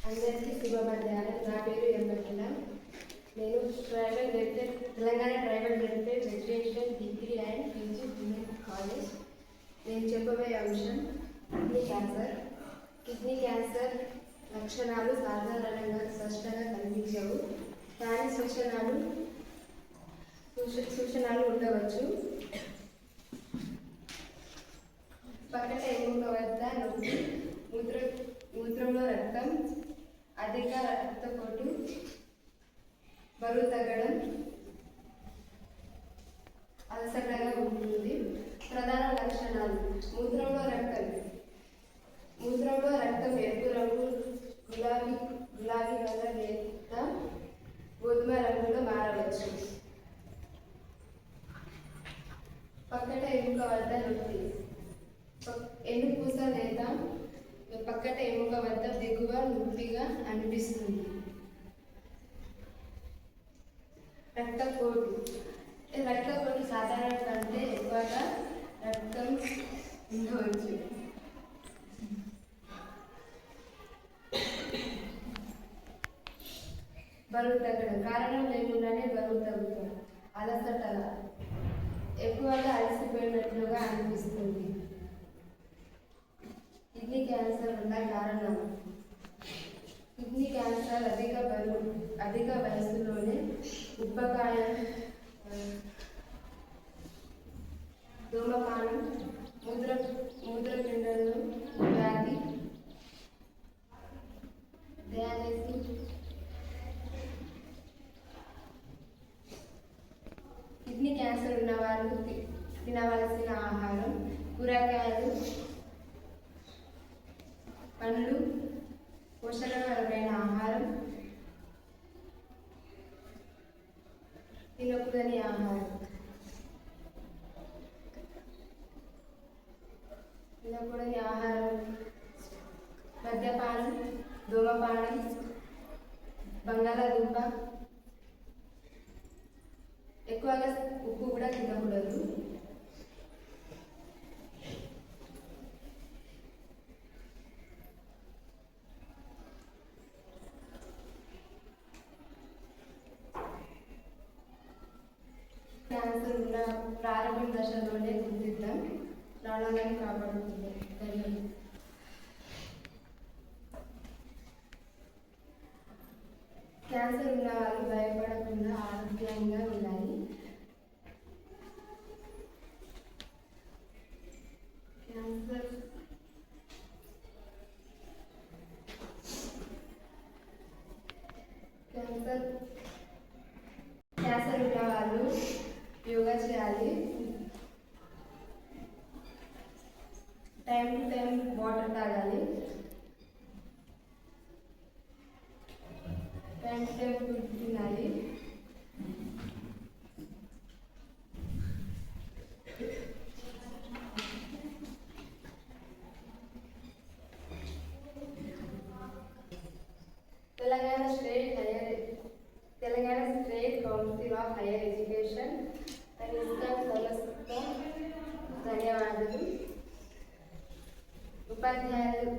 అందరికీ శుభ మధ్యాహ్నం. నా పేరు ఎంబట్ల. నేను Telangana tribal welfare residential degree and PG junior college. నేను చెప్పబోయే అంశం కిడ్నీ క్యాన్సర్. కిడ్నీ క్యాన్సర్ లక్షణాలు సాధారణంగా స్పష్టంగా కనిపించవు, కానీ సూచనలు ఉండవచ్చు. పక్కన ఎముక వద్ద నొప్పి, మూత్రంలో రక్తం, అధిక రక్తపోటు, బరువు తగ్గడం, అలసటగా ఉంటుంది. ప్రధాన లక్షణాలు: మూత్రంలో రక్తం ఎరుపు రంగు, గులాబీ కలర్ లేదా గోధుమ రంగులో మారవచ్చు. పక్కట ఎముక వద్ద నొప్పి, ఎన్నుపూస లేదా పక్కట ఎముక వద్ద దిగువ నొప్పిగా అనిపిస్తుంది. రక్తపోటు సాధారణ కంటే ఎక్కువగా రక్తం ఉండవచ్చు. బరువు తగ్గడం, కారణం లేకుండానే బరువు తగ్గుతాం. అలసటగా, ఎక్కువగా అలసిపోయినట్లుగా అనిపిస్తుంది. కిడ్నీ క్యాన్సర్ ఉన్న కారణాలు: కిడ్నీ క్యాన్సర్ అధిక వయసులోనే, ఉబ్బకాయం, ధూమపానం, మూత్రపిండాలు వ్యాధి, డయాలసిస్. కిడ్నీ క్యాన్సర్ ఉన్నవారు తినవలసిన ఆహారం: కూరగాయలు, పండ్లు, పోషకకరమైన ఆహారం, తినకూడని ఆహారం మద్యపానం, ధూమపానం, బంగాళాదుంప, ఎక్కువగా ఉప్పు కూడా తినకూడదు. క్యాన్సర్ ఉన్న ప్రారంభ దశలోనే గుర్తిద్దాం, ప్రాణాలను కాపాడుతుంది. క్యాన్సర్ ఉన్న వాళ్ళు భయపడకుండా ఆరోగ్యంగా ఉండాలి. క్యాన్సర్ ఉన్న వాళ్ళు యోగా చేయాలి. టైం టు టైం వాటర్ తాగాలి. టైం టు టైం ఫుడ్ తినాలి. Telangana state council of higher education and install సంస్థ ధన్యవాదాలు. ఉపాధ్యాయులు